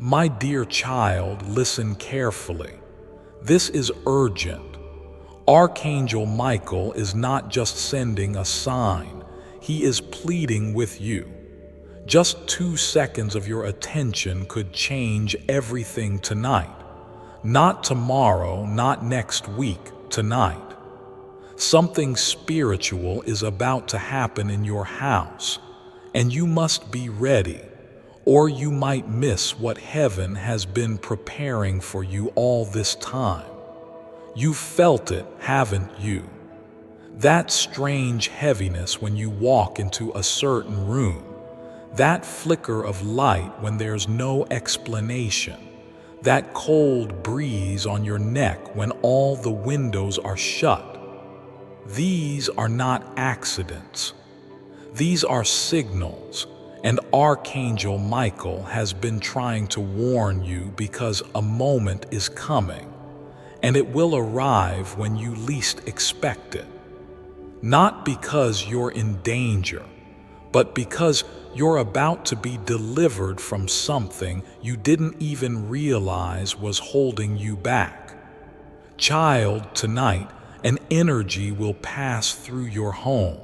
My dear child, listen carefully. This is urgent. Archangel Michael is not just sending a sign, he is pleading with you. Just 2 seconds of your attention could change everything tonight. Not tomorrow, not next week, tonight. Something spiritual is about to happen in your house, and you must be ready, or you might miss what heaven has been preparing for you all this time. You've felt it, haven't you? That strange heaviness when you walk into a certain room, that flicker of light when there's no explanation, that cold breeze on your neck when all the windows are shut. These are not accidents. These are signals, and Archangel Michael has been trying to warn you because a moment is coming, and it will arrive when you least expect it. Not because you're in danger, but because you're about to be delivered from something you didn't even realize was holding you back. Child, tonight, an energy will pass through your home.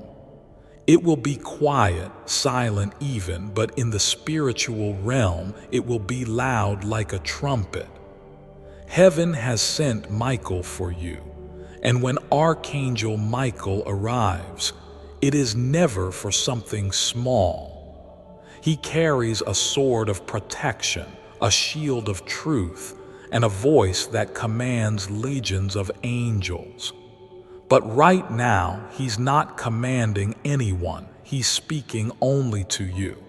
It will be quiet, silent even, but in the spiritual realm, it will be loud like a trumpet. Heaven has sent Michael for you, and when Archangel Michael arrives, it is never for something small. He carries a sword of protection, a shield of truth, and a voice that commands legions of angels. But right now, he's not commanding anyone. He's speaking only to you.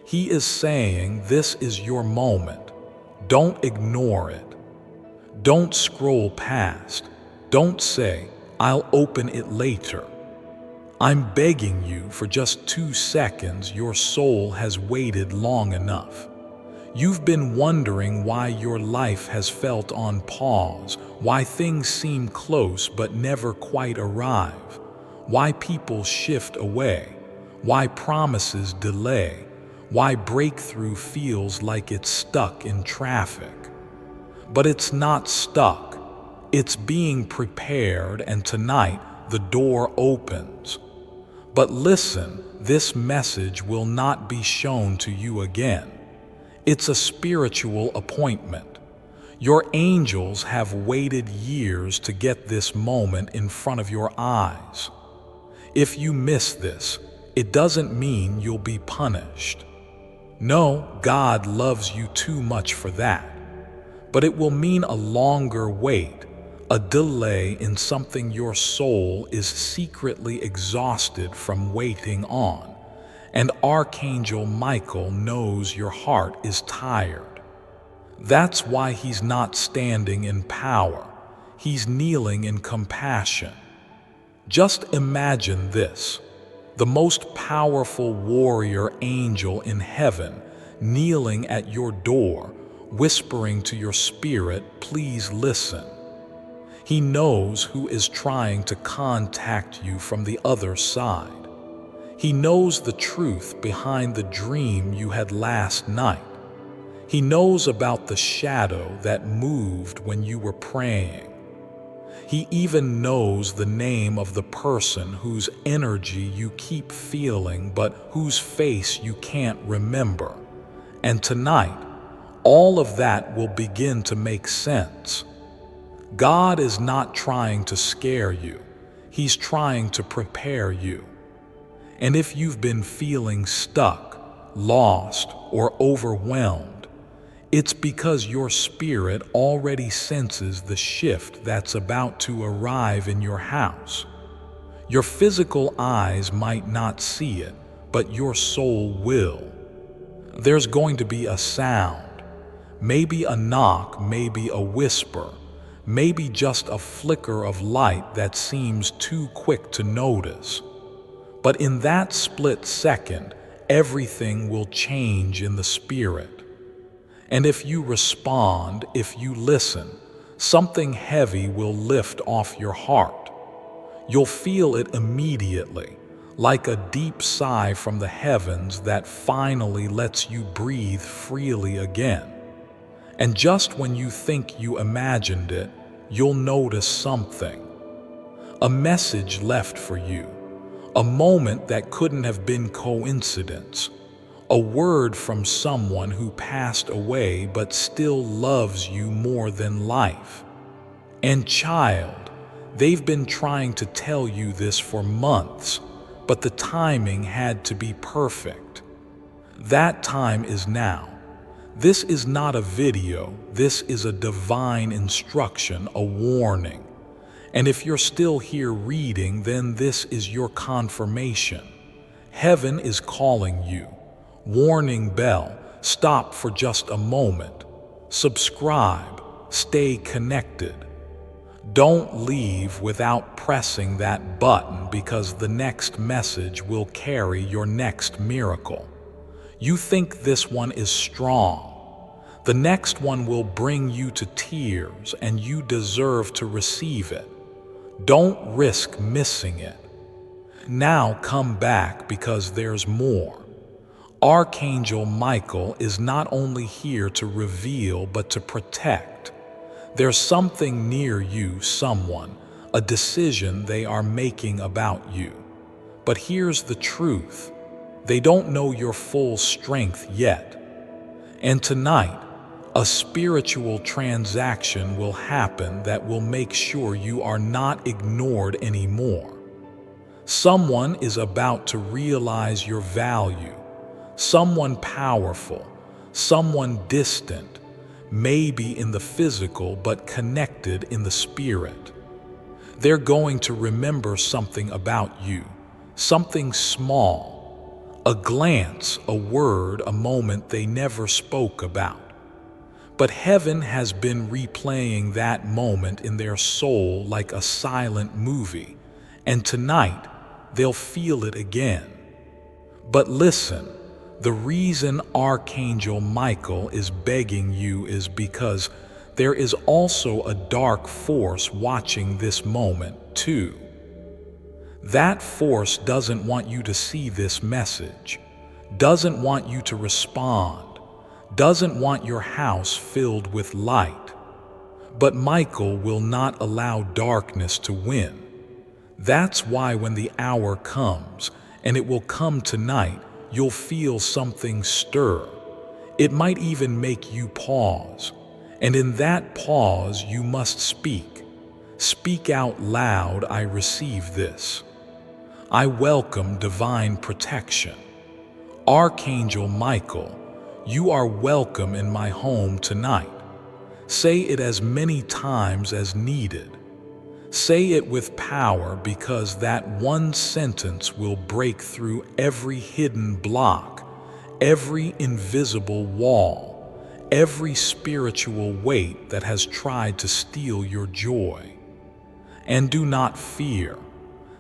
He is saying, this is your moment. Don't ignore it. Don't scroll past. Don't say, I'll open it later. I'm begging you for just 2 seconds. Your soul has waited long enough. You've been wondering why your life has felt on pause, why things seem close but never quite arrive, why people shift away, why promises delay, why breakthrough feels like it's stuck in traffic. But it's not stuck. It's being prepared, and tonight the door opens. But listen, this message will not be shown to you again. It's a spiritual appointment. Your angels have waited years to get this moment in front of your eyes. If you miss this, it doesn't mean you'll be punished. No, God loves you too much for that. But it will mean a longer wait, a delay in something your soul is secretly exhausted from waiting on. And Archangel Michael knows your heart is tired. That's why he's not standing in power. He's kneeling in compassion. Just imagine this: the most powerful warrior angel in heaven kneeling at your door, whispering to your spirit, please listen. He knows who is trying to contact you from the other side. He knows the truth behind the dream you had last night. He knows about the shadow that moved when you were praying. He even knows the name of the person whose energy you keep feeling but whose face you can't remember. And tonight, all of that will begin to make sense. God is not trying to scare you. He's trying to prepare you. And if you've been feeling stuck, lost, or overwhelmed, it's because your spirit already senses the shift that's about to arrive in your house. Your physical eyes might not see it, but your soul will. There's going to be a sound, maybe a knock, maybe a whisper, maybe just a flicker of light that seems too quick to notice. But in that split second, everything will change in the spirit. And if you respond, if you listen, something heavy will lift off your heart. You'll feel it immediately, like a deep sigh from the heavens that finally lets you breathe freely again. And just when you think you imagined it, you'll notice something. A message left for you. A moment that couldn't have been coincidence. A word from someone who passed away but still loves you more than life. And child, they've been trying to tell you this for months, but the timing had to be perfect. That time is now. This is not a video, this is a divine instruction, a warning. And if you're still here reading, then this is your confirmation. Heaven is calling you. Warning bell, stop for just a moment. Subscribe, stay connected. Don't leave without pressing that button, because the next message will carry your next miracle. You think this one is strong. The next one will bring you to tears, and you deserve to receive it. Don't risk missing it. Now come back, because there's more. Archangel Michael is not only here to reveal but to protect. There's something near you, someone, a decision they are making about you. But here's the truth. They don't know your full strength yet. And tonight, a spiritual transaction will happen that will make sure you are not ignored anymore. Someone is about to realize your value. Someone powerful, someone distant, maybe in the physical but connected in the spirit. They're going to remember something about you, something small, a glance, a word, a moment they never spoke about. But heaven has been replaying that moment in their soul like a silent movie, and tonight they'll feel it again. But listen, the reason Archangel Michael is begging you is because there is also a dark force watching this moment too. That force doesn't want you to see this message, doesn't want you to respond, doesn't want your house filled with light. But Michael will not allow darkness to win. That's why when the hour comes, and it will come tonight, you'll feel something stir. It might even make you pause. And in that pause, you must speak. Speak out loud, I receive this. I welcome divine protection. Archangel Michael, you are welcome in my home tonight. Say it as many times as needed. Say it with power, because that one sentence will break through every hidden block, every invisible wall, every spiritual weight that has tried to steal your joy. And do not fear.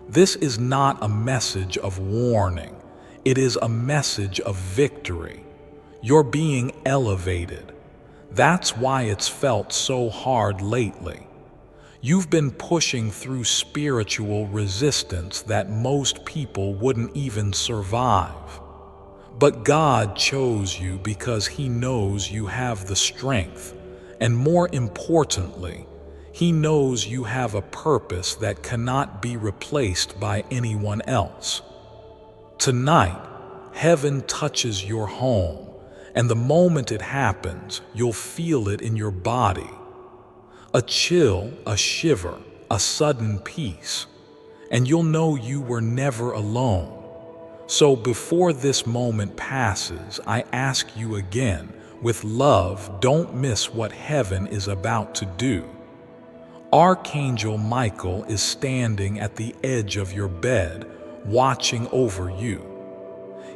This is not a message of warning. It is a message of victory. You're being elevated. That's why it's felt so hard lately. You've been pushing through spiritual resistance that most people wouldn't even survive. But God chose you because He knows you have the strength, and more importantly, He knows you have a purpose that cannot be replaced by anyone else. Tonight, heaven touches your home, and the moment it happens, you'll feel it in your body. A chill, a shiver, a sudden peace, and you'll know you were never alone. So before this moment passes, I ask you again, with love, don't miss what heaven is about to do. Archangel Michael is standing at the edge of your bed, watching over you.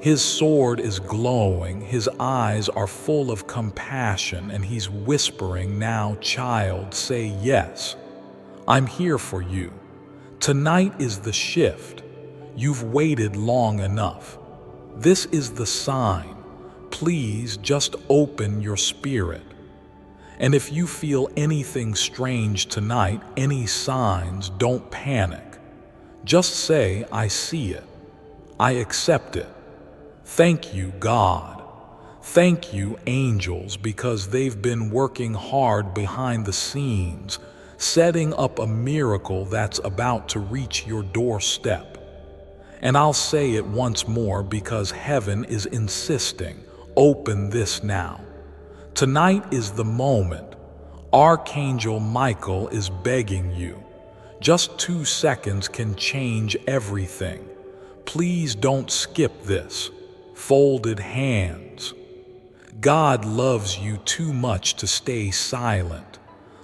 His sword is glowing, his eyes are full of compassion, and he's whispering, now, child, say yes. I'm here for you. Tonight is the shift. You've waited long enough. This is the sign. Please just open your spirit. And if you feel anything strange tonight, any signs, don't panic. Just say, I see it. I accept it. Thank you, God. Thank you, angels, because they've been working hard behind the scenes, setting up a miracle that's about to reach your doorstep. And I'll say it once more because heaven is insisting, open this now. Tonight is the moment. Archangel Michael is begging you. Just 2 seconds can change everything. Please don't skip this. Folded hands. God loves you too much to stay silent.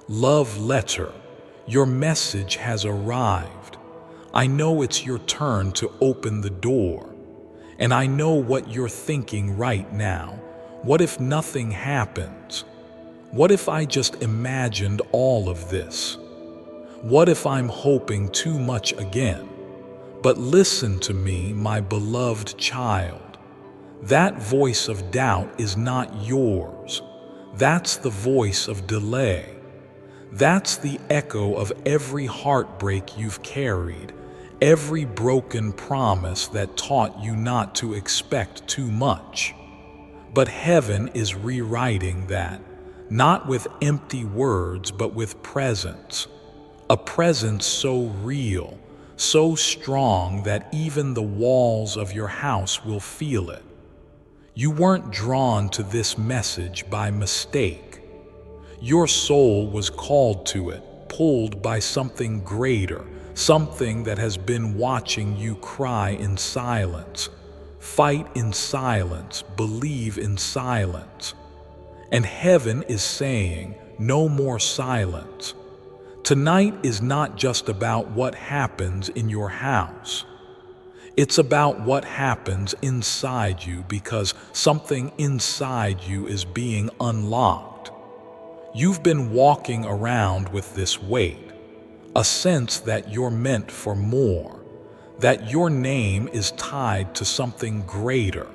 Love letter. Your message has arrived. I know it's your turn to open the door. And I know what you're thinking right now. What if nothing happens? What if I just imagined all of this? What if I'm hoping too much again? But listen to me, my beloved child. That voice of doubt is not yours. That's the voice of delay. That's the echo of every heartbreak you've carried, every broken promise that taught you not to expect too much. But heaven is rewriting that, not with empty words, but with presence. A presence so real, so strong that even the walls of your house will feel it. You weren't drawn to this message by mistake. Your soul was called to it, pulled by something greater, something that has been watching you cry in silence, fight in silence, believe in silence. And heaven is saying, no more silence. Tonight is not just about what happens in your house. It's about what happens inside you, because something inside you is being unlocked. You've been walking around with this weight, a sense that you're meant for more, that your name is tied to something greater,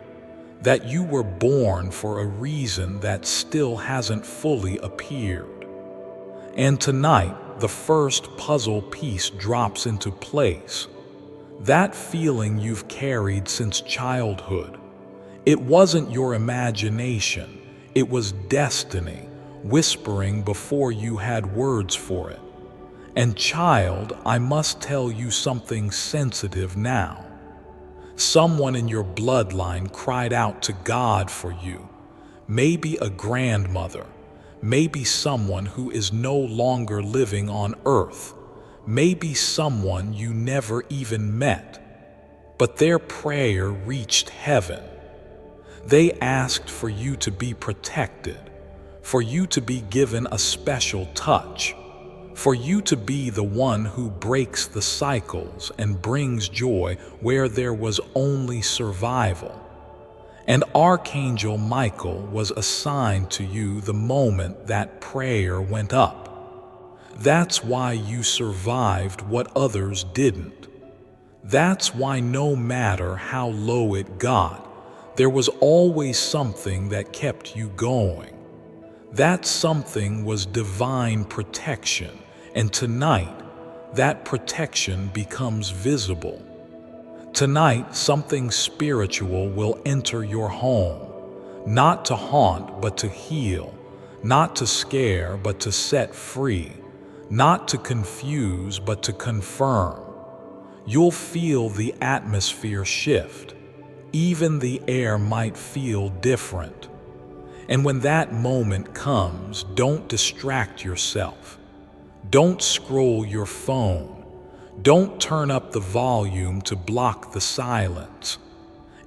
that you were born for a reason that still hasn't fully appeared. And tonight, the first puzzle piece drops into place. That feeling you've carried since childhood. It wasn't your imagination, it was destiny, whispering before you had words for it. And child, I must tell you something sensitive now. Someone in your bloodline cried out to God for you. Maybe a grandmother, maybe someone who is no longer living on earth. Maybe someone you never even met, but their prayer reached heaven. They asked for you to be protected, for you to be given a special touch, for you to be the one who breaks the cycles and brings joy where there was only survival. And Archangel Michael was assigned to you the moment that prayer went up. That's why you survived what others didn't. That's why no matter how low it got, there was always something that kept you going. That something was divine protection, and tonight, that protection becomes visible. Tonight, something spiritual will enter your home, not to haunt but to heal, not to scare but to set free, not to confuse, but to confirm. You'll feel the atmosphere shift. Even the air might feel different. And when that moment comes, don't distract yourself. Don't scroll your phone. Don't turn up the volume to block the silence.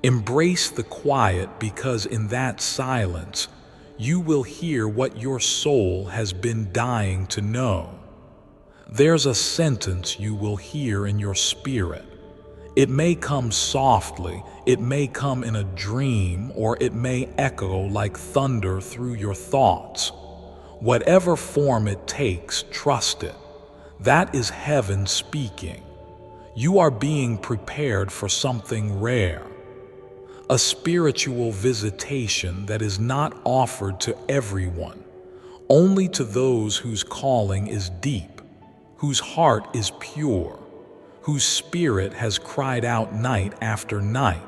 Embrace the quiet, because in that silence, you will hear what your soul has been dying to know. There's a sentence you will hear in your spirit. It may come softly, it may come in a dream, or it may echo like thunder through your thoughts. Whatever form it takes, trust it. That is heaven speaking. You are being prepared for something rare. A spiritual visitation that is not offered to everyone, only to those whose calling is deep, whose heart is pure, whose spirit has cried out night after night,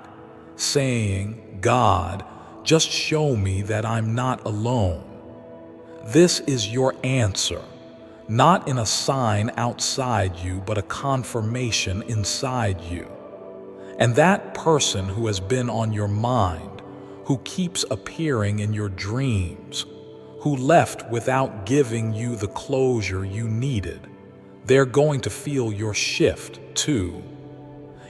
saying, God, just show me that I'm not alone. This is your answer, not in a sign outside you, but a confirmation inside you. And that person who has been on your mind, who keeps appearing in your dreams, who left without giving you the closure you needed, they're going to feel your shift too.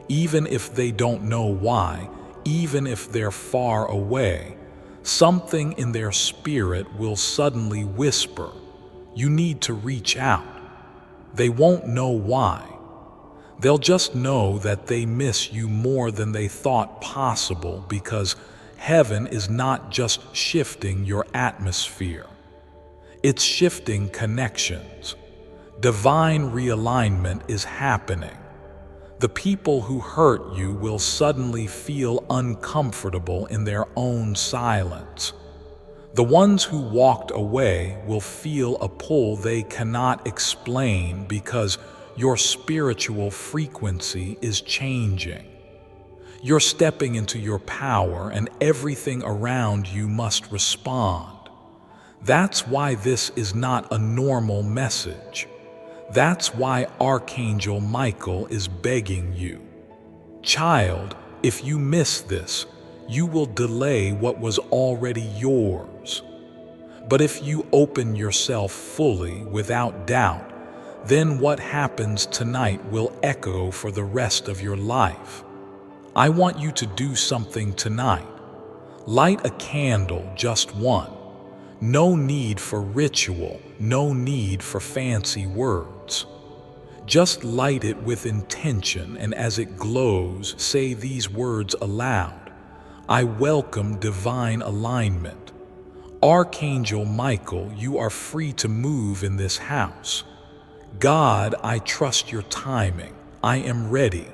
Even if they don't know why, even if they're far away, something in their spirit will suddenly whisper, you need to reach out. They won't know why. They'll just know that they miss you more than they thought possible, because heaven is not just shifting your atmosphere. It's shifting connections. Divine realignment is happening. The people who hurt you will suddenly feel uncomfortable in their own silence. The ones who walked away will feel a pull they cannot explain, because your spiritual frequency is changing. You're stepping into your power, and everything around you must respond. That's why this is not a normal message. That's why Archangel Michael is begging you. Child, if you miss this, you will delay what was already yours. But if you open yourself fully, without doubt, then what happens tonight will echo for the rest of your life. I want you to do something tonight. Light a candle, just one. No need for ritual, no need for fancy words. Just light it with intention, and as it glows, say these words aloud. I welcome divine alignment. Archangel Michael, you are free to move in this house. God, I trust your timing. I am ready.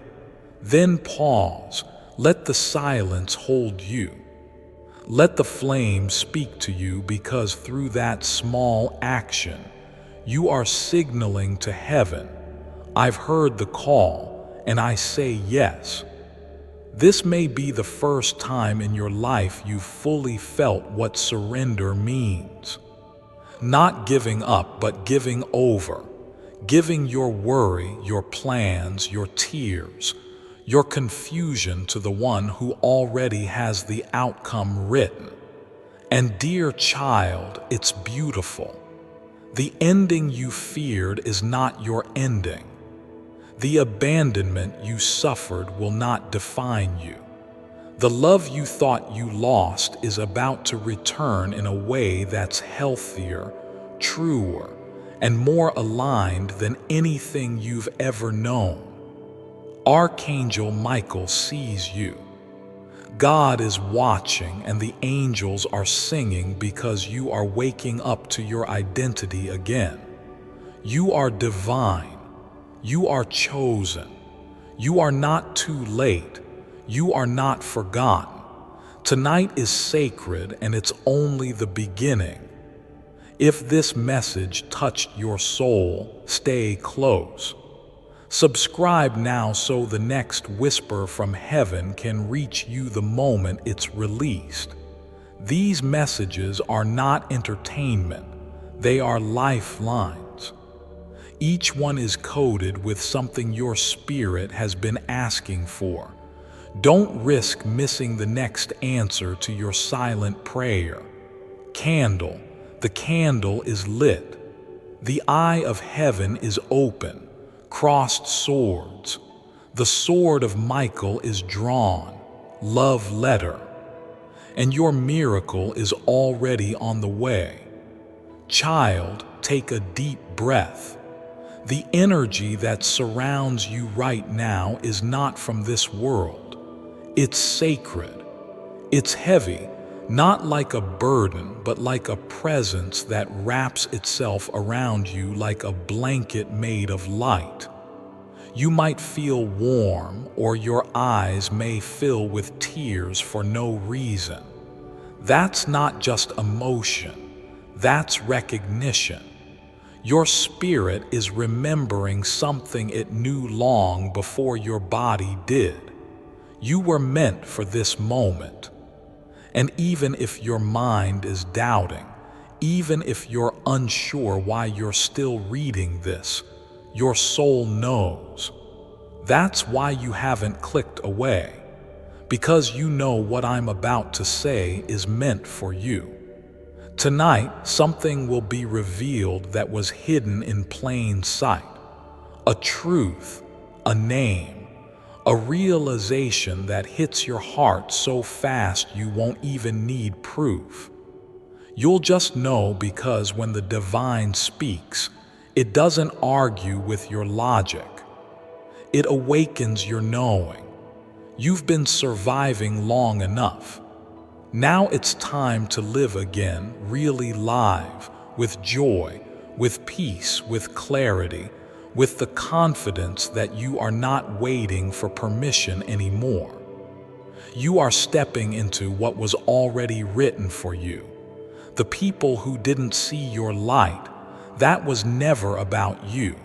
Then pause. Let the silence hold you. Let the flame speak to you, because through that small action, you are signaling to heaven, I've heard the call, and I say yes. This may be the first time in your life you've fully felt what surrender means. Not giving up, but giving over. Giving your worry, your plans, your tears, your confusion to the one who already has the outcome written. And dear child, it's beautiful. The ending you feared is not your ending. The abandonment you suffered will not define you. The love you thought you lost is about to return in a way that's healthier, truer, and more aligned than anything you've ever known. Archangel Michael sees you. God is watching, and the angels are singing, because you are waking up to your identity again. You are divine. You are chosen. You are not too late. You are not forgotten. Tonight is sacred, and it's only the beginning. If this message touched your soul, stay close. Subscribe now so the next whisper from heaven can reach you the moment it's released. These messages are not entertainment. They are lifelines. Each one is coded with something your spirit has been asking for. Don't risk missing the next answer to your silent prayer. Candle. The candle is lit. The eye of heaven is open. Crossed swords. The sword of Michael is drawn. Love letter. And your miracle is already on the way. Child, take a deep breath. The energy that surrounds you right now is not from this world. It's sacred. It's heavy, not like a burden, but like a presence that wraps itself around you like a blanket made of light. You might feel warm, or your eyes may fill with tears for no reason. That's not just emotion, that's recognition. Your spirit is remembering something it knew long before your body did. You were meant for this moment. And even if your mind is doubting, even if you're unsure why you're still reading this, your soul knows. That's why you haven't clicked away, because you know what I'm about to say is meant for you. Tonight, something will be revealed that was hidden in plain sight. A truth, a name, a realization that hits your heart so fast you won't even need proof. You'll just know because when the divine speaks, it doesn't argue with your logic. It awakens your knowing. You've been surviving long enough. Now it's time to live again, really live, with joy, with peace, with clarity, with the confidence that you are not waiting for permission anymore. You are stepping into what was already written for you. The people who didn't see your light, that was never about you.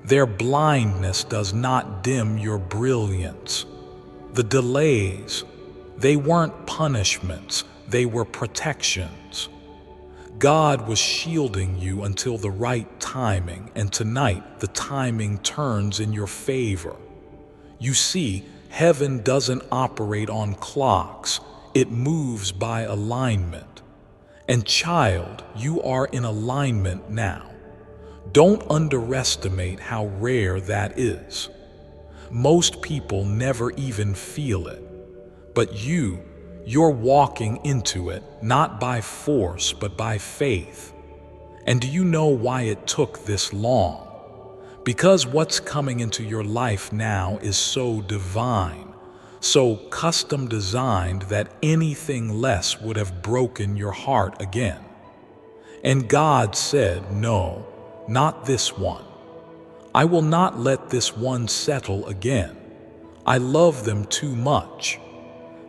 Their blindness does not dim your brilliance. The delays, they weren't punishments, they were protections. God was shielding you until the right timing, and tonight the timing turns in your favor. You see, heaven doesn't operate on clocks, it moves by alignment. And child, you are in alignment now. Don't underestimate how rare that is. Most people never even feel it. But you're walking into it, not by force, but by faith. And do you know why it took this long? Because what's coming into your life now is so divine, so custom designed that anything less would have broken your heart again. And God said, no, not this one. I will not let this one settle again. I love them too much.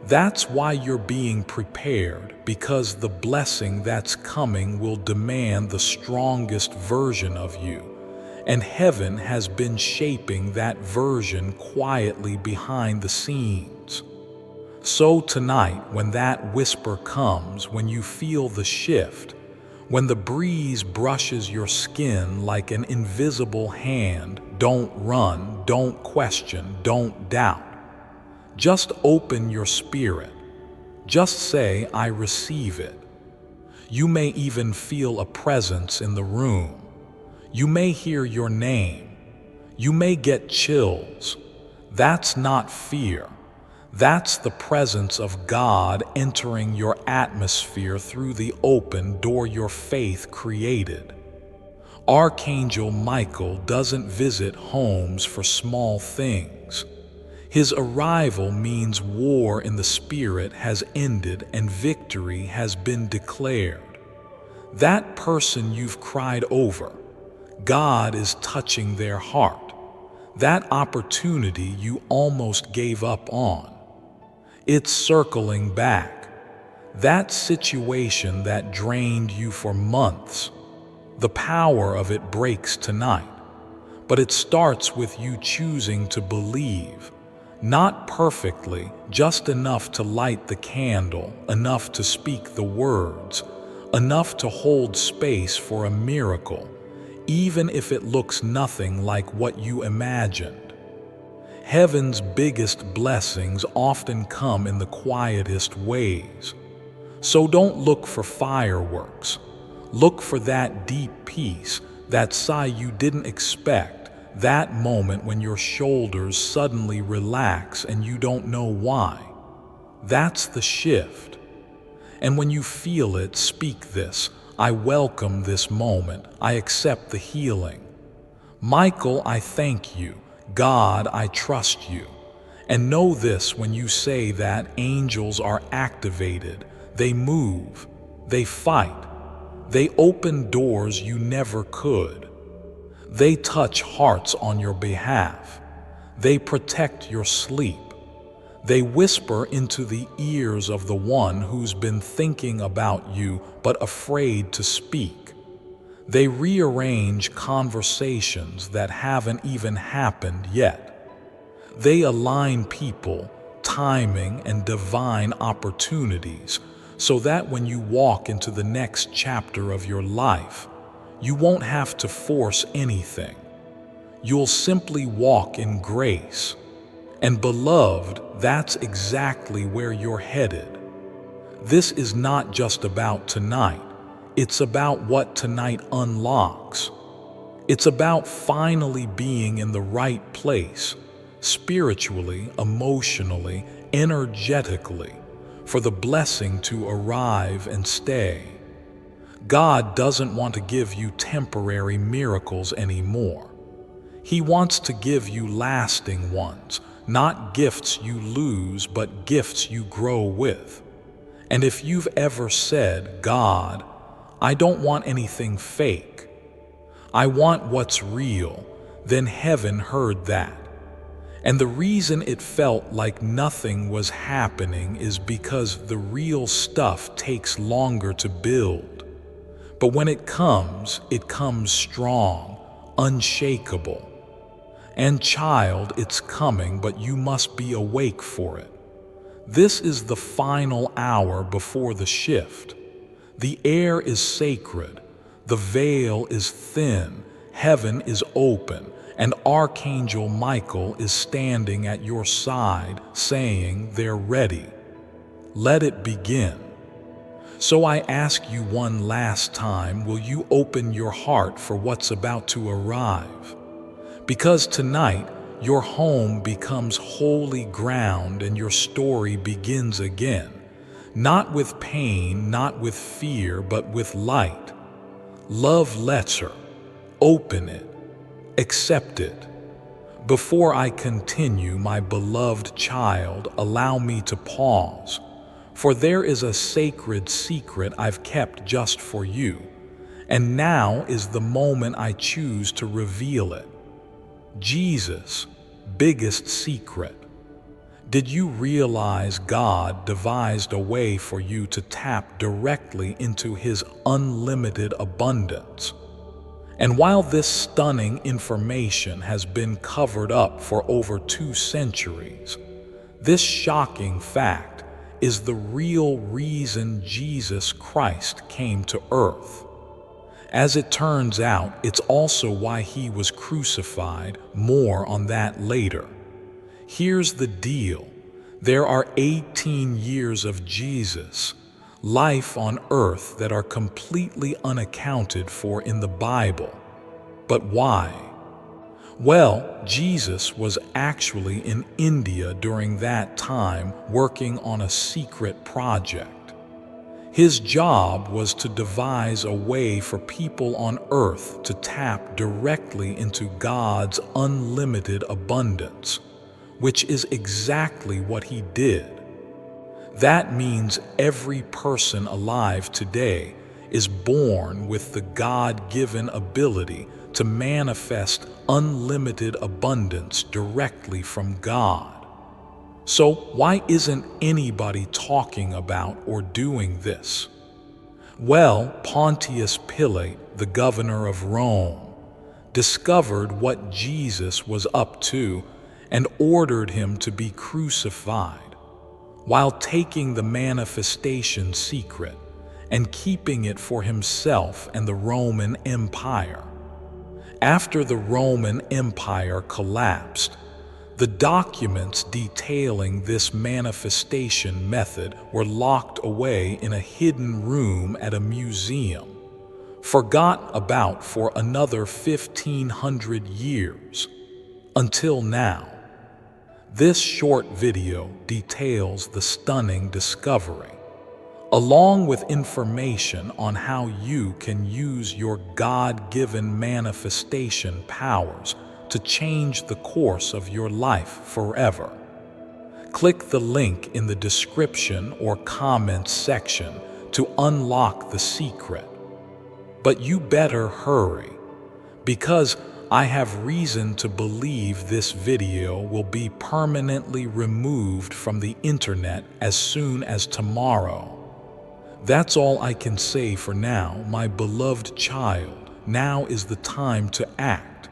That's why you're being prepared, because the blessing that's coming will demand the strongest version of you. And heaven has been shaping that version quietly behind the scenes. So tonight, when that whisper comes, when you feel the shift, when the breeze brushes your skin like an invisible hand, don't run, don't question, don't doubt. Just open your spirit. Just say, I receive it. You may even feel a presence in the room. You may hear your name. You may get chills. That's not fear. That's the presence of God entering your atmosphere through the open door your faith created. Archangel Michael doesn't visit homes for small things. His arrival means war in the spirit has ended and victory has been declared. That person you've cried over, God is touching their heart. That opportunity you almost gave up on, it's circling back. That situation that drained you for months, the power of it breaks tonight. But it starts with you choosing to believe. Not perfectly, just enough to light the candle, enough to speak the words, enough to hold space for a miracle, even if it looks nothing like what you imagined. Heaven's biggest blessings often come in the quietest ways. So don't look for fireworks. Look for that deep peace, that sigh you didn't expect. That moment when your shoulders suddenly relax and you don't know why. That's the shift. And when you feel it, speak this. I welcome this moment. I accept the healing. Michael, I thank you. God, I trust you. And know this, when you say that, angels are activated. They move. They fight. They open doors you never could. They touch hearts on your behalf. They protect your sleep. They whisper into the ears of the one who's been thinking about you but afraid to speak. They rearrange conversations that haven't even happened yet. They align people, timing, and divine opportunities so that when you walk into the next chapter of your life, you won't have to force anything. You'll simply walk in grace. And beloved, that's exactly where you're headed. This is not just about tonight. It's about what tonight unlocks. It's about finally being in the right place, spiritually, emotionally, energetically, for the blessing to arrive and stay. God doesn't want to give you temporary miracles anymore. He wants to give you lasting ones, not gifts you lose, but gifts you grow with. And if you've ever said, God, I don't want anything fake, I want what's real, then heaven heard that. And the reason it felt like nothing was happening is because the real stuff takes longer to build. But when it comes strong, unshakable. And child, it's coming, but you must be awake for it. This is the final hour before the shift. The air is sacred, the veil is thin, heaven is open, and Archangel Michael is standing at your side, saying they're ready. Let it begin. So I ask you one last time, will you open your heart for what's about to arrive? Because tonight, your home becomes holy ground and your story begins again. Not with pain, not with fear, but with light. Love lets her. Open it. Accept it. Before I continue, my beloved child, allow me to pause. For there is a sacred secret I've kept just for you. And now is the moment I choose to reveal it. Jesus' biggest secret. Did you realize God devised a way for you to tap directly into His unlimited abundance? And while this stunning information has been covered up for over 2 centuries, this shocking fact is the real reason Jesus Christ came to earth. As it turns out, it's also why He was crucified. More on that later. Here's the deal. There are 18 years of Jesus, life on earth, that are completely unaccounted for in the Bible. But why? Well, Jesus was actually in India during that time working on a secret project. His job was to devise a way for people on earth to tap directly into God's unlimited abundance, which is exactly what He did. That means every person alive today is born with the God-given ability to manifest unlimited abundance directly from God. So why isn't anybody talking about or doing this? Well, Pontius Pilate, the governor of Rome, discovered what Jesus was up to and ordered Him to be crucified, while taking the manifestation secret and keeping it for himself and the Roman Empire. After the Roman Empire collapsed, the documents detailing this manifestation method were locked away in a hidden room at a museum, forgot about for another 1,500 years, until now. This short video details the stunning discovery, along with information on how you can use your God-given manifestation powers to change the course of your life forever. Click the link in the description or comments section to unlock the secret. But you better hurry, because I have reason to believe this video will be permanently removed from the internet as soon as tomorrow. That's all I can say for now, my beloved child. Now is the time to act.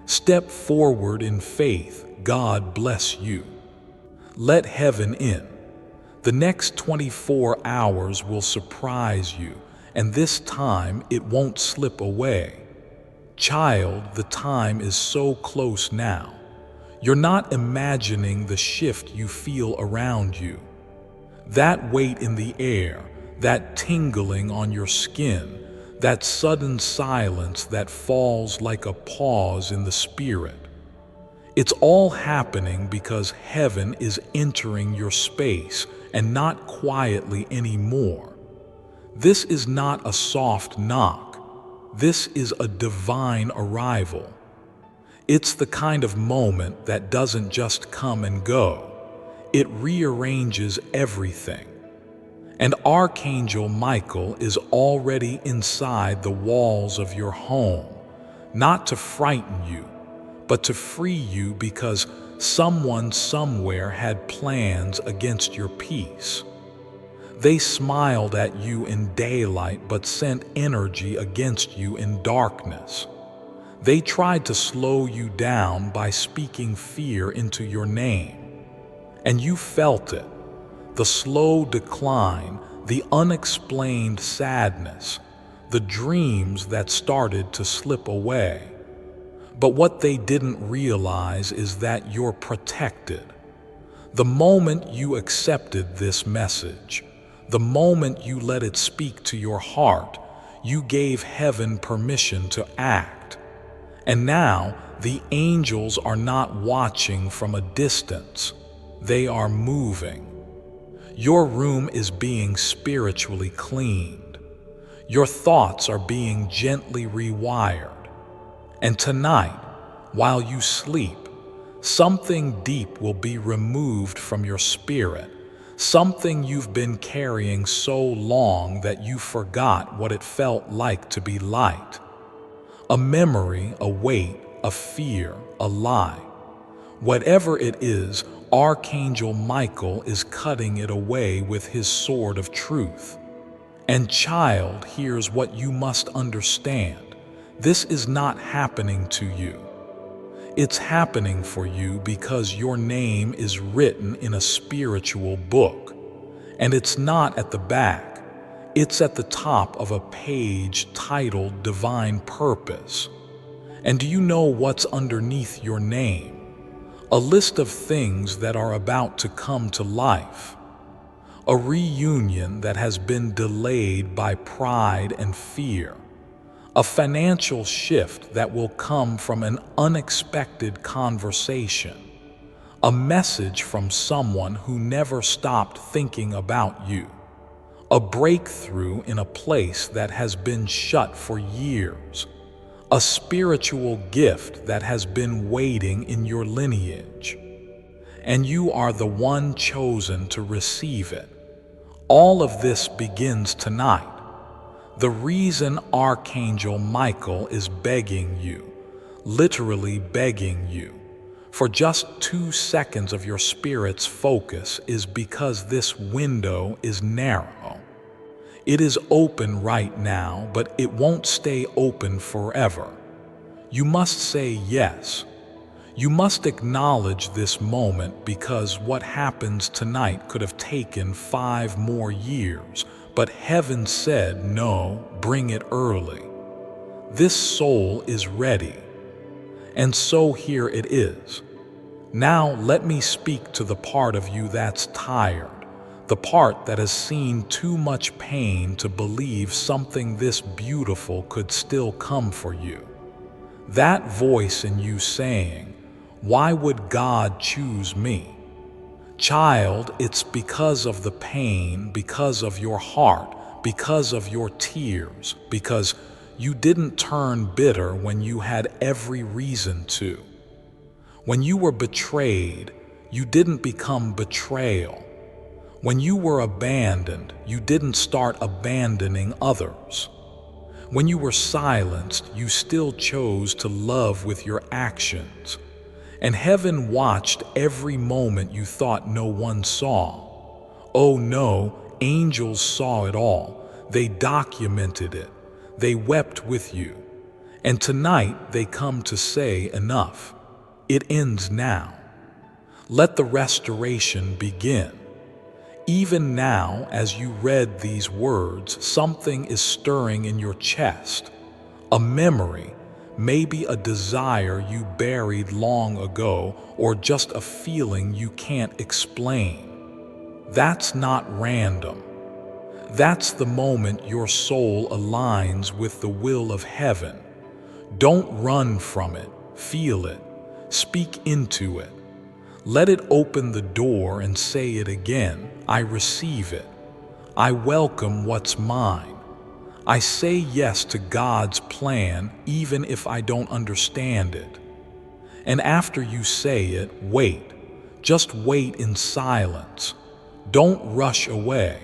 Step forward in faith. God bless you. Let heaven in. The next 24 hours will surprise you, and this time it won't slip away. Child, the time is so close now. You're not imagining the shift you feel around you. That weight in the air, that tingling on your skin, that sudden silence that falls like a pause in the spirit. It's all happening because heaven is entering your space and not quietly anymore. This is not a soft knock. This is a divine arrival. It's the kind of moment that doesn't just come and go. It rearranges everything. And Archangel Michael is already inside the walls of your home, not to frighten you, but to free you because someone somewhere had plans against your peace. They smiled at you in daylight but sent energy against you in darkness. They tried to slow you down by speaking fear into your name. And you felt it, the slow decline, the unexplained sadness, the dreams that started to slip away. But what they didn't realize is that you're protected. The moment you accepted this message, the moment you let it speak to your heart, you gave heaven permission to act. And now the angels are not watching from a distance. They are moving. Your room is being spiritually cleaned. Your thoughts are being gently rewired. And tonight, while you sleep, something deep will be removed from your spirit. Something you've been carrying so long that you forgot what it felt like to be light. A memory, a weight, a fear, a lie. Whatever it is, Archangel Michael is cutting it away with his sword of truth. And child, here's what you must understand. This is not happening to you. It's happening for you because your name is written in a spiritual book. And it's not at the back. It's at the top of a page titled Divine Purpose. And do you know what's underneath your name? A list of things that are about to come to life. A reunion that has been delayed by pride and fear. A financial shift that will come from an unexpected conversation. A message from someone who never stopped thinking about you. A breakthrough in a place that has been shut for years. A spiritual gift that has been waiting in your lineage. And you are the one chosen to receive it. All of this begins tonight. The reason Archangel Michael is begging you, literally begging you, for just 2 seconds of your spirit's focus is because this window is narrow. It is open right now, but it won't stay open forever. You must say yes. You must acknowledge this moment because what happens tonight could have taken 5 more years. But heaven said, no, bring it early. This soul is ready. And so here it is. Now let me speak to the part of you that's tired, the part that has seen too much pain to believe something this beautiful could still come for you. That voice in you saying, why would God choose me? Child, it's because of the pain, because of your heart, because of your tears, because you didn't turn bitter when you had every reason to. When you were betrayed, you didn't become betrayal. When you were abandoned, you didn't start abandoning others. When you were silenced, you still chose to love with your actions. And heaven watched every moment you thought no one saw. Oh no, angels saw it all. They documented it. They wept with you. And tonight they come to say enough. It ends now. Let the restoration begin. Even now, as you read these words, something is stirring in your chest. A memory, maybe a desire you buried long ago, or just a feeling you can't explain. That's not random. That's the moment your soul aligns with the will of heaven. Don't run from it, feel it, speak into it. Let it open the door and say it again. I receive it. I welcome what's mine. I say yes to God's plan even if I don't understand it. And after you say it, wait. Just wait in silence. Don't rush away.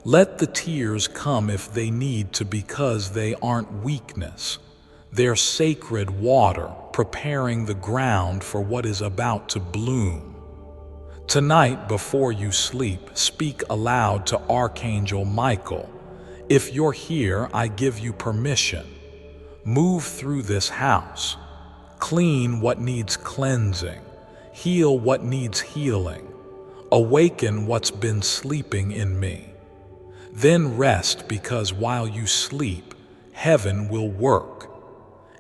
Let the tears come if they need to, because they aren't weakness. They're sacred water, preparing the ground for what is about to bloom. Tonight, before you sleep, speak aloud to Archangel Michael. If you're here, I give you permission. Move through this house. Clean what needs cleansing. Heal what needs healing. Awaken what's been sleeping in me. Then rest, because while you sleep, heaven will work.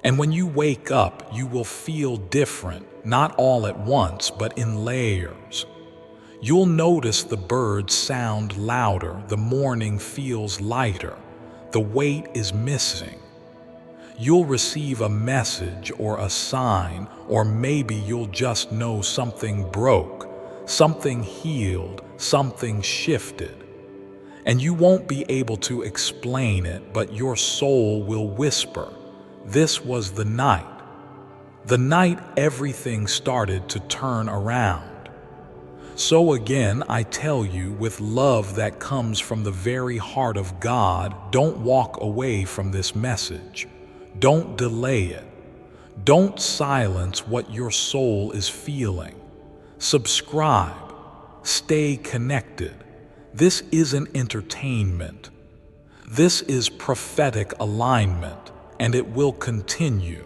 And when you wake up, you will feel different, not all at once, but in layers. You'll notice the birds sound louder, the morning feels lighter, the weight is missing. You'll receive a message or a sign, or maybe you'll just know something broke, something healed, something shifted. And you won't be able to explain it, but your soul will whisper, this was the night everything started to turn around. So again, I tell you, with love that comes from the very heart of God, don't walk away from this message. Don't delay it. Don't silence what your soul is feeling. Subscribe. Stay connected. This isn't entertainment. This is prophetic alignment, and it will continue,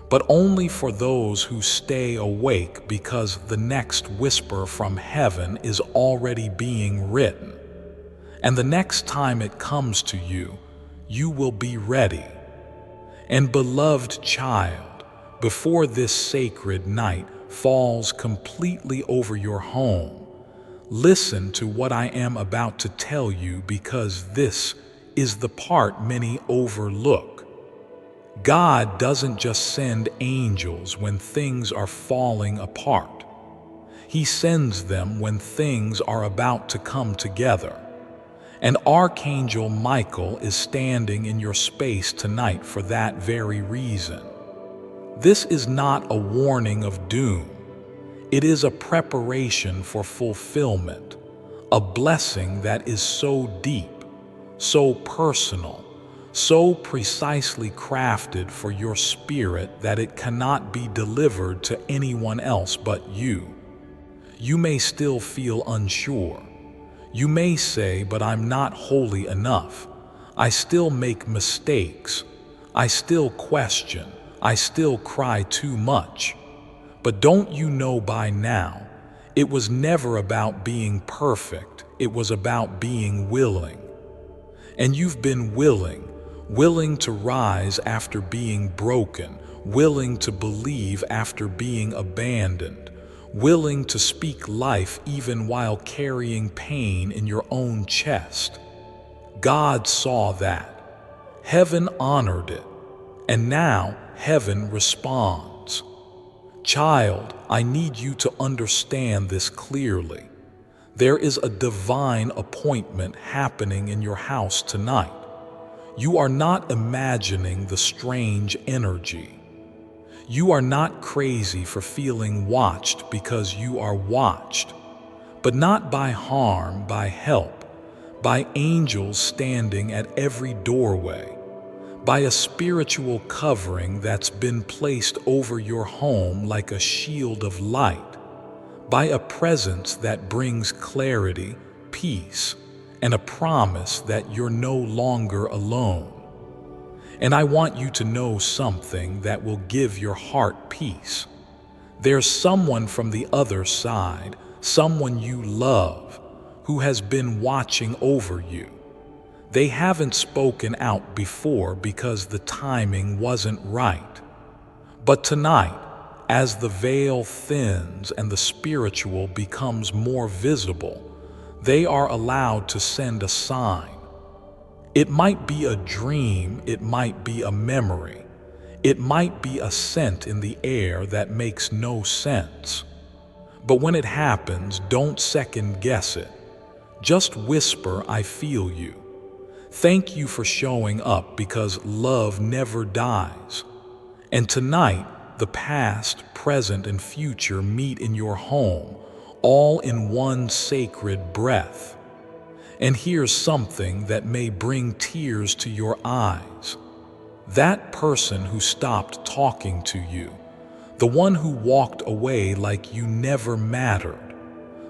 but only for those who stay awake, because the next whisper from heaven is already being written. And the next time it comes to you, you will be ready. And beloved child, before this sacred night falls completely over your home, listen to what I am about to tell you, because this is the part many overlook. God doesn't just send angels when things are falling apart. He sends them when things are about to come together. And Archangel Michael is standing in your space tonight for that very reason. This is not a warning of doom. It is a preparation for fulfillment, a blessing that is so deep, so personal, so precisely crafted for your spirit that it cannot be delivered to anyone else but you. You may still feel unsure. You may say, but I'm not holy enough. I still make mistakes. I still question. I still cry too much. But don't you know by now, it was never about being perfect. It was about being willing. And you've been willing to rise after being broken, willing to believe after being abandoned, willing to speak life even while carrying pain in your own chest. God saw that. Heaven honored it. And now heaven responds. Child, I need you to understand this clearly. There is a divine appointment happening in your house tonight. You are not imagining the strange energy. You are not crazy for feeling watched, because you are watched, but not by harm, by help, by angels standing at every doorway, by a spiritual covering that's been placed over your home like a shield of light, by a presence that brings clarity, peace, and a promise that you're no longer alone. And I want you to know something that will give your heart peace. There's someone from the other side, someone you love, who has been watching over you. They haven't spoken out before because the timing wasn't right. But tonight, as the veil thins and the spiritual becomes more visible, they are allowed to send a sign. It might be a dream, it might be a memory, it might be a scent in the air that makes no sense. But when it happens, don't second guess it. Just whisper, "I feel you." Thank you for showing up, because love never dies. And tonight, the past, present, and future meet in your home, all in one sacred breath. And here's something that may bring tears to your eyes. That person who stopped talking to you, the one who walked away like you never mattered,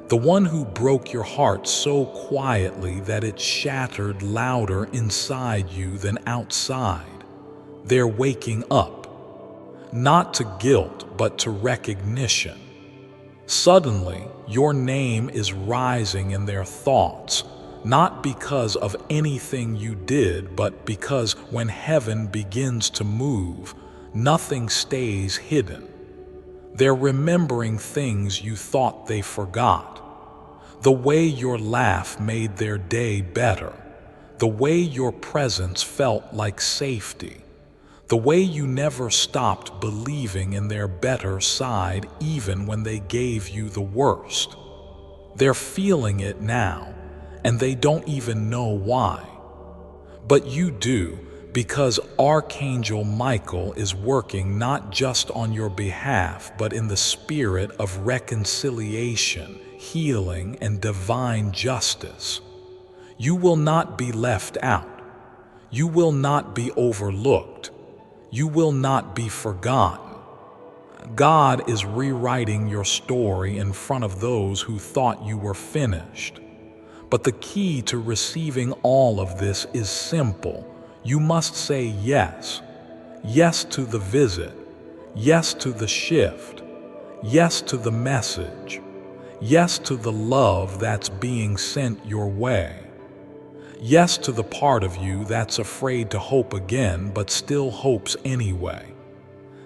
the one who broke your heart so quietly that it shattered louder inside you than outside, they're waking up, not to guilt but to recognition. Suddenly, your name is rising in their thoughts, not because of anything you did, but because when heaven begins to move, nothing stays hidden. They're remembering things you thought they forgot. The way your laugh made their day better, the way your presence felt like safety, the way you never stopped believing in their better side even when they gave you the worst. They're feeling it now, and they don't even know why. But you do, because Archangel Michael is working not just on your behalf, but in the spirit of reconciliation, healing, and divine justice. You will not be left out. You will not be overlooked. You will not be forgotten. God is rewriting your story in front of those who thought you were finished. But the key to receiving all of this is simple. You must say yes. Yes to the visit. Yes to the shift. Yes to the message. Yes to the love that's being sent your way. Yes to the part of you that's afraid to hope again but still hopes anyway.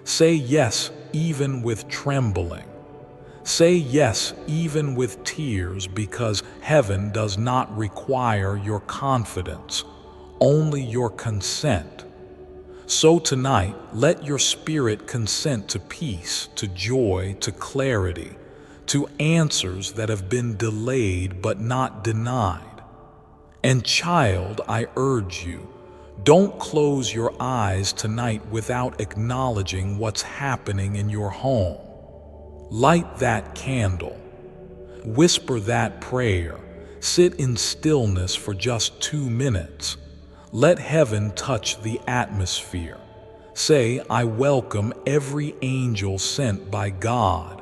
Say yes even with trembling. Say yes even with tears, because heaven does not require your confidence, only your consent. So tonight, let your spirit consent to peace, to joy, to clarity, to answers that have been delayed but not denied. And child, I urge you, don't close your eyes tonight without acknowledging what's happening in your home. Light that candle. Whisper that prayer. Sit in stillness for just 2 minutes. Let heaven touch the atmosphere. Say, "I welcome every angel sent by God.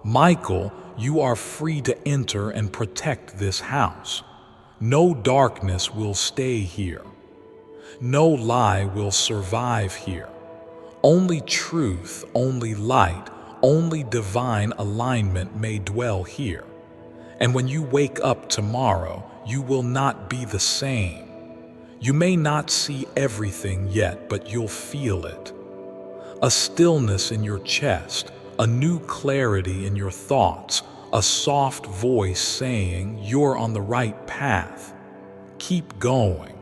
Michael, you are free to enter and protect this house. No darkness will stay here. No lie will survive here. Only truth, only light, only divine alignment may dwell here. And when you wake up tomorrow, you will not be the same. You may not see everything yet, but you'll feel it. A stillness in your chest, a new clarity in your thoughts, a soft voice saying, 'You're on the right path. Keep going.'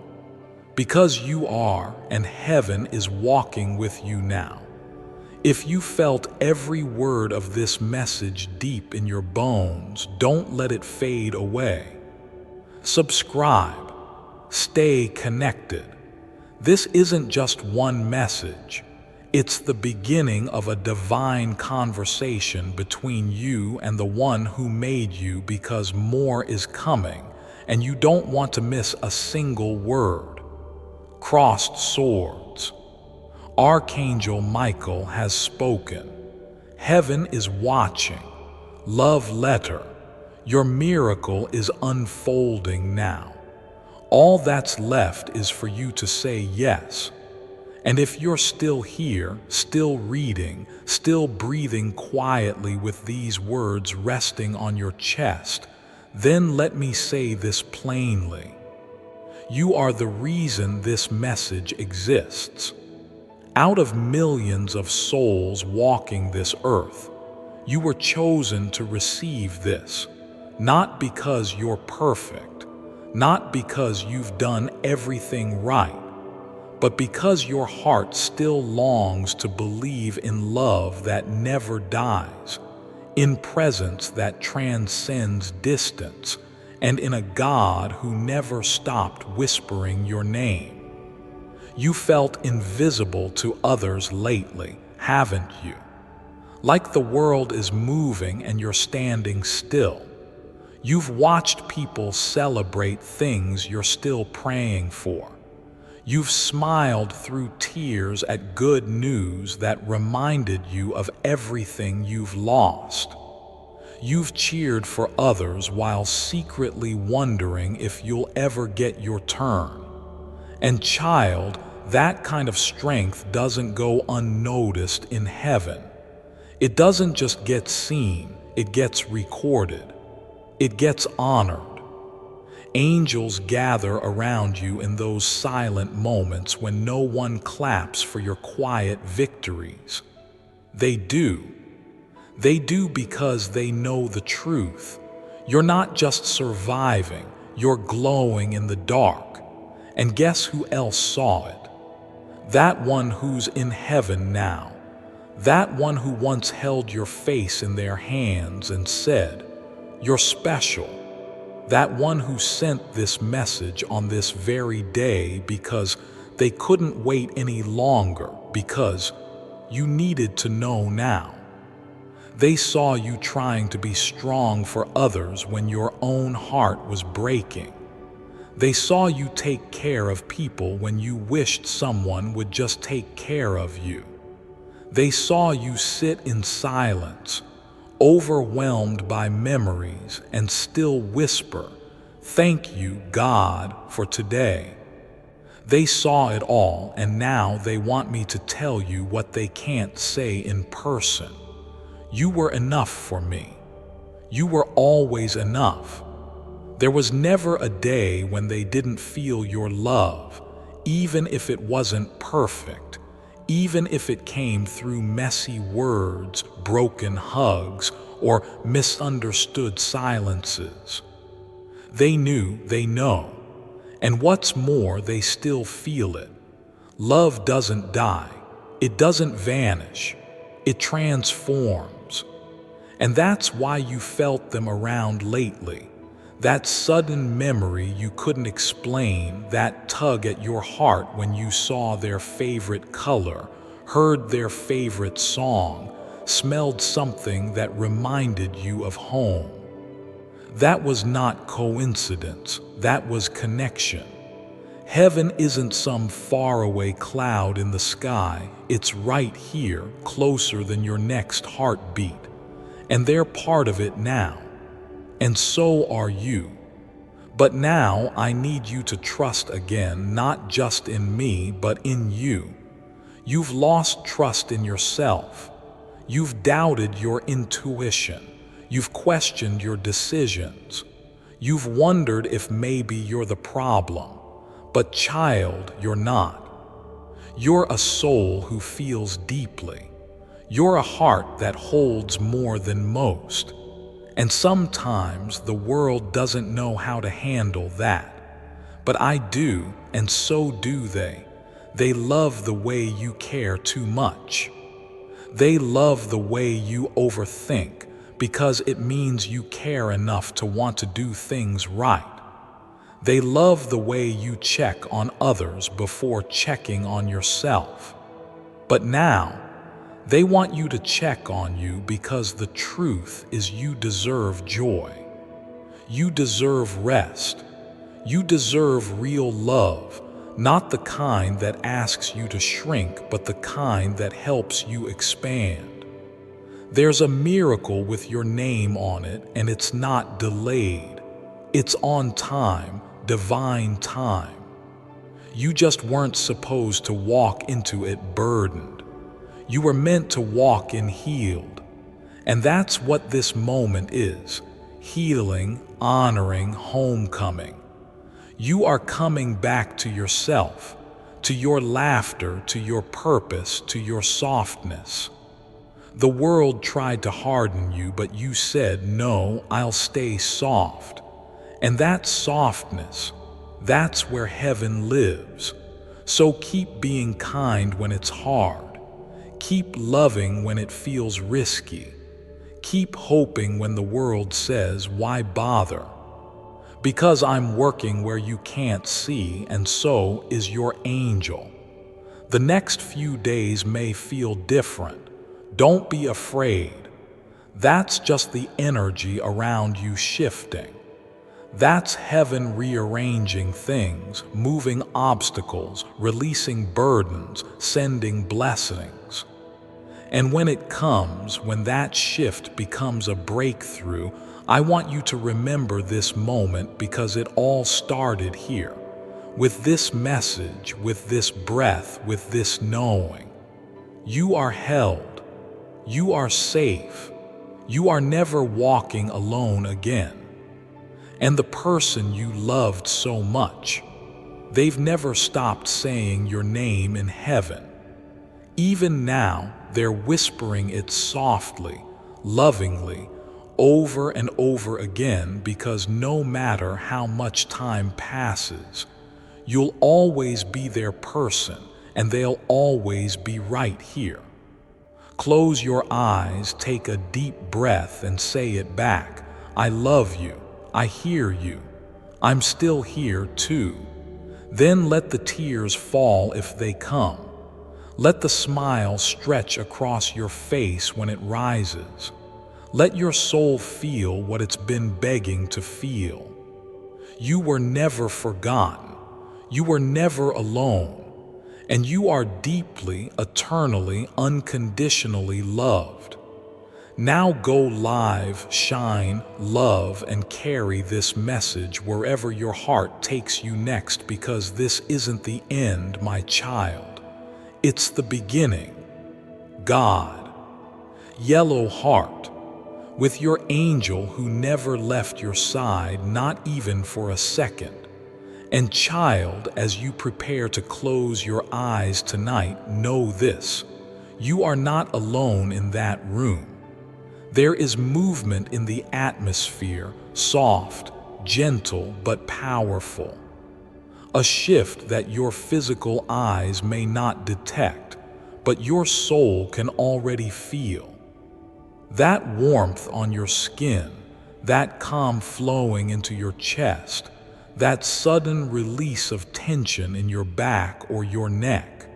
Because you are, and heaven is walking with you now. If you felt every word of this message deep in your bones, don't let it fade away. Subscribe. Stay connected. This isn't just one message. It's the beginning of a divine conversation between you and the one who made you, because more is coming, and you don't want to miss a single word. Crossed swords. Archangel Michael has spoken. Heaven is watching. Love letter. Your miracle is unfolding now. All that's left is for you to say yes. And if you're still here, still reading, still breathing quietly with these words resting on your chest, Then let me say this plainly. You are the reason this message exists. Out of millions of souls walking this earth, you were chosen to receive this, not because you're perfect, not because you've done everything right, but because your heart still longs to believe in love that never dies, in presence that transcends distance, and in a God who never stopped whispering your name. You felt invisible to others lately, haven't you? Like the world is moving and you're standing still. You've watched people celebrate things you're still praying for. You've smiled through tears at good news that reminded you of everything you've lost. You've cheered for others while secretly wondering if you'll ever get your turn. And child, that kind of strength doesn't go unnoticed in heaven. It doesn't just get seen, it gets recorded. It gets honored. Angels gather around you in those silent moments when no one claps for your quiet victories. They do. They do because they know the truth. You're not just surviving, you're glowing in the dark. And guess who else saw it? That one who's in heaven now. That one who once held your face in their hands and said, "You're special." That one who sent this message on this very day because they couldn't wait any longer, because you needed to know now. They saw you trying to be strong for others when your own heart was breaking. They saw you take care of people when you wished someone would just take care of you. They saw you sit in silence, overwhelmed by memories, and still whisper, "Thank you, God, for today." They saw it all, and now they want me to tell you what they can't say in person. You were enough for me. You were always enough. There was never a day when they didn't feel your love, even if it wasn't perfect, even if it came through messy words, broken hugs, or misunderstood silences. They knew, they know, and what's more, they still feel it. Love doesn't die, it doesn't vanish, it transforms. And that's why you felt them around lately. That sudden memory you couldn't explain, that tug at your heart when you saw their favorite color, heard their favorite song, smelled something that reminded you of home. That was not coincidence, that was connection. Heaven isn't some faraway cloud in the sky, it's right here, closer than your next heartbeat. And they're part of it now. And so are you. But now I need you to trust again, not just in me, but in you. You've lost trust in yourself. You've doubted your intuition. You've questioned your decisions. You've wondered if maybe you're the problem. But child, you're not. You're a soul who feels deeply. You're a heart that holds more than most. And sometimes the world doesn't know how to handle that. But I do, and so do they. They love the way you care too much. They love the way you overthink, because it means you care enough to want to do things right. They love the way you check on others before checking on yourself. But now, they want you to check on you because the truth is you deserve joy. You deserve rest. You deserve real love, not the kind that asks you to shrink, but the kind that helps you expand. There's a miracle with your name on it, and it's not delayed. It's on time, divine time. You just weren't supposed to walk into it burdened. You were meant to walk in healed. And that's what this moment is. Healing, honoring homecoming. You are coming back to yourself, to your laughter, to your purpose, to your softness. The world tried to harden you, but you said, "No, I'll stay soft." And that softness, that's where heaven lives. So keep being kind when it's hard. Keep loving when it feels risky. Keep hoping when the world says, "Why bother?" Because I'm working where you can't see, and so is your angel. The next few days may feel different. Don't be afraid. That's just the energy around you shifting. That's heaven rearranging things, moving obstacles, releasing burdens, sending blessings. And when it comes, when that shift becomes a breakthrough, I want you to remember this moment, because it all started here. With this message, with this breath, with this knowing. You are held. You are safe. You are never walking alone again. And the person you loved so much, they've never stopped saying your name in heaven. Even now, they're whispering it softly, lovingly, over and over again, because no matter how much time passes, you'll always be their person, and they'll always be right here. Close your eyes, take a deep breath, and say it back. I love you. I hear you. I'm still here too. Then let the tears fall if they come. Let the smile stretch across your face when it rises. Let your soul feel what it's been begging to feel. You were never forgotten. You were never alone. And you are deeply, eternally, unconditionally loved. Now go live, shine, love, and carry this message wherever your heart takes you next, because this isn't the end, my child. It's the beginning. God. Yellow heart. With your angel who never left your side, not even for a second. And child, as you prepare to close your eyes tonight, know this: you are not alone in that room. There is movement in the atmosphere, soft, gentle, but powerful. A shift that your physical eyes may not detect, but your soul can already feel. That warmth on your skin, that calm flowing into your chest, that sudden release of tension in your back or your neck.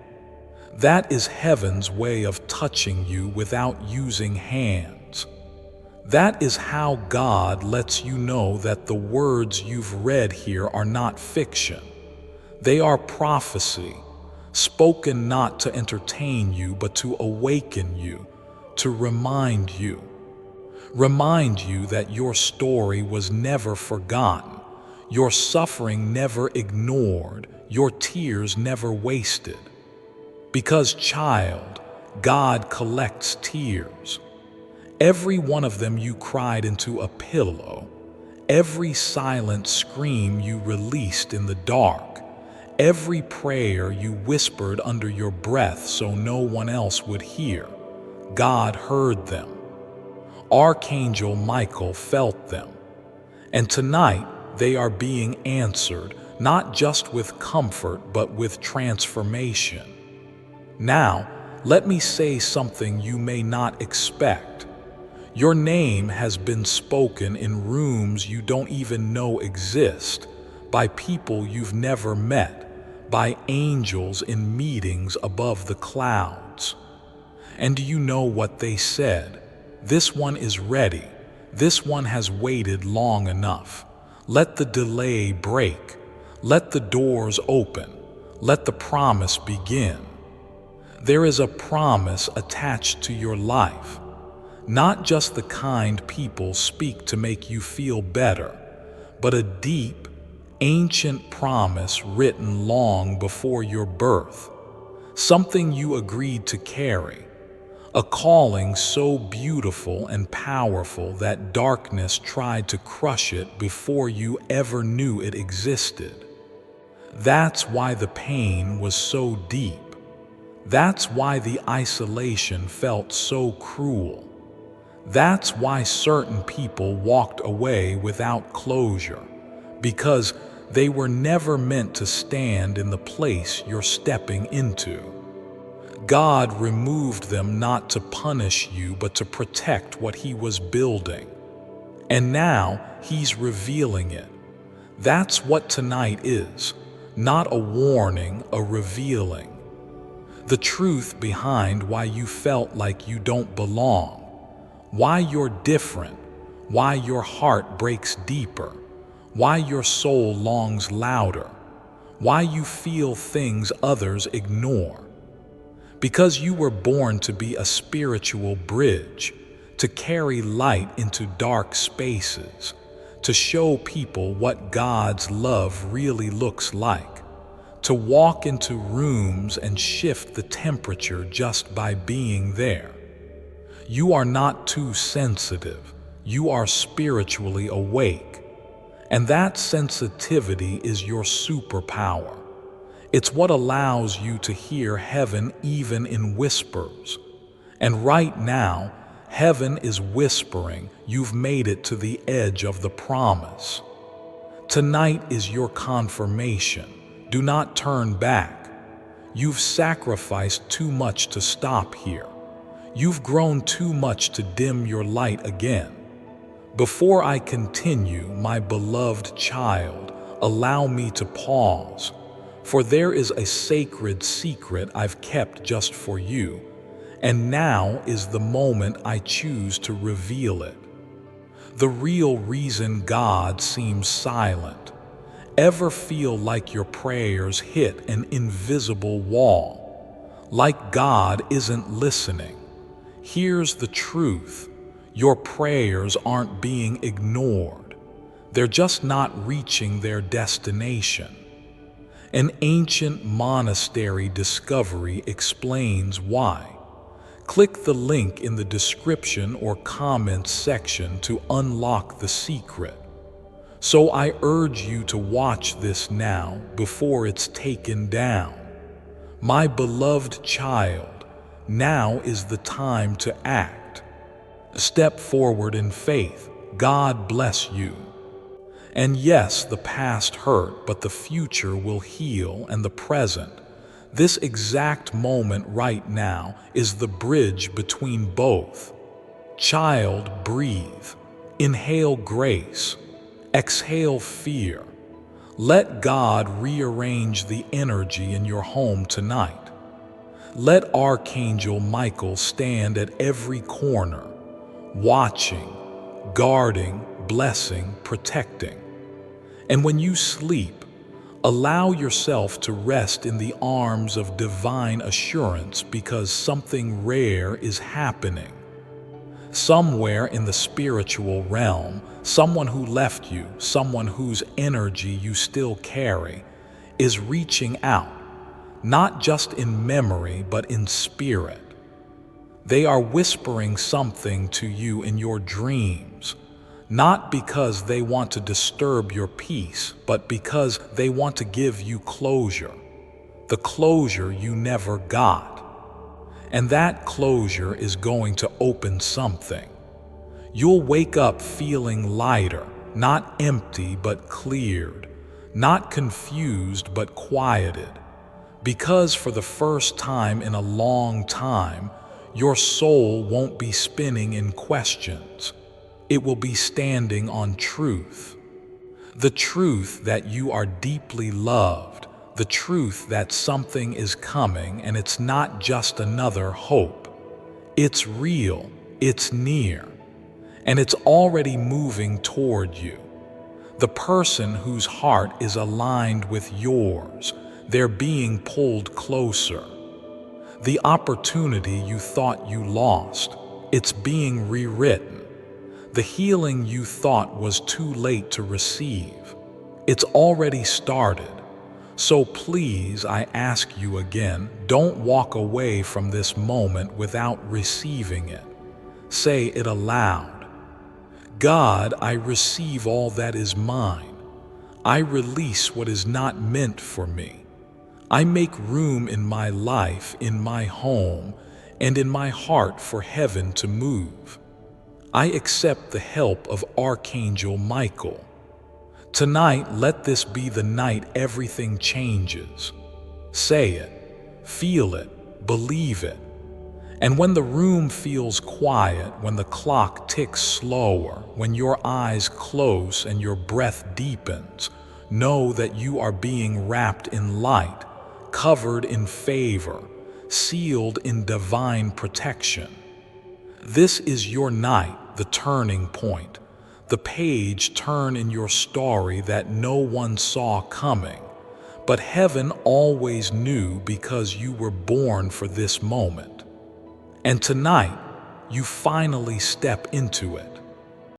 That is heaven's way of touching you without using hands. That is how God lets you know that the words you've read here are not fiction. They are prophecy, spoken not to entertain you, but to awaken you, to remind you. Remind you that your story was never forgotten. Your suffering never ignored, your tears never wasted. Because, child, God collects tears. Every one of them you cried into a pillow, every silent scream you released in the dark, every prayer you whispered under your breath so no one else would hear, God heard them. Archangel Michael felt them. And tonight, they are being answered, not just with comfort, but with transformation. Now, let me say something you may not expect. Your name has been spoken in rooms you don't even know exist, by people you've never met, by angels in meetings above the clouds. And do you know what they said? This one is ready. This one has waited long enough. Let the delay break. Let the doors open. Let the promise begin. There is a promise attached to your life. Not just the kind people speak to make you feel better, but a deep, ancient promise written long before your birth. Something you agreed to carry. a calling so beautiful and powerful that darkness tried to crush it before you ever knew it existed. That's why the pain was so deep. That's why the isolation felt so cruel. That's why certain people walked away without closure, because they were never meant to stand in the place you're stepping into. God removed them not to punish you, but to protect what He was building. And now He's revealing it. That's what tonight is, not a warning, a revealing. The truth behind why you felt like you don't belong, why you're different, why your heart breaks deeper, why your soul longs louder, why you feel things others ignore. Because you were born to be a spiritual bridge, to carry light into dark spaces, to show people what God's love really looks like, to walk into rooms and shift the temperature just by being there. You are not too sensitive. You are spiritually awake. And that sensitivity is your superpower. It's what allows you to hear heaven even in whispers. And right now, heaven is whispering, you've made it to the edge of the promise. Tonight is your confirmation. Do not turn back. You've sacrificed too much to stop here. You've grown too much to dim your light again. Before I continue, my beloved child, allow me to pause, for there is a sacred secret I've kept just for you, and now is the moment I choose to reveal it. The real reason God seems silent. Ever feel like your prayers hit an invisible wall? Like God isn't listening? Here's the truth. Your prayers aren't being ignored. They're just not reaching their destination. An ancient monastery discovery explains why. Click the link in the description or comments section to unlock the secret. So I urge you to watch this now before it's taken down. My beloved child, now is the time to act. Step forward in faith. God bless you. And yes, the past hurt, but the future will heal, and the present, this exact moment right now, is the bridge between both. Child, breathe. Inhale grace. Exhale fear. Let God rearrange the energy in your home tonight. Let Archangel Michael stand at every corner, watching, guarding, blessing, protecting. And when you sleep, allow yourself to rest in the arms of divine assurance, because something rare is happening. Somewhere in the spiritual realm, someone who left you, someone whose energy you still carry, is reaching out, not just in memory, but in spirit. They are whispering something to you in your dreams, not because they want to disturb your peace, but because they want to give you closure, the closure you never got. And that closure is going to open something. You'll wake up feeling lighter, not empty but cleared, not confused but quieted, because for the first time in a long time, your soul won't be spinning in questions. It will be standing on truth. The truth that you are deeply loved, the truth that something is coming, and it's not just another hope. It's real, it's near, and it's already moving toward you. The person whose heart is aligned with yours, they're being pulled closer. The opportunity you thought you lost, it's being rewritten. The healing you thought was too late to receive, it's already started. So please, I ask you again, don't walk away from this moment without receiving it. Say it aloud. God, I receive all that is mine. I release what is not meant for me. I make room in my life, in my home, and in my heart for heaven to move. I accept the help of Archangel Michael. Tonight, let this be the night everything changes. Say it, feel it, believe it. And when the room feels quiet, when the clock ticks slower, when your eyes close and your breath deepens, know that you are being wrapped in light, covered in favor, sealed in divine protection. This is your night, the turning point, the page turn in your story that no one saw coming. But heaven always knew because you were born for this moment. And tonight, you finally step into it.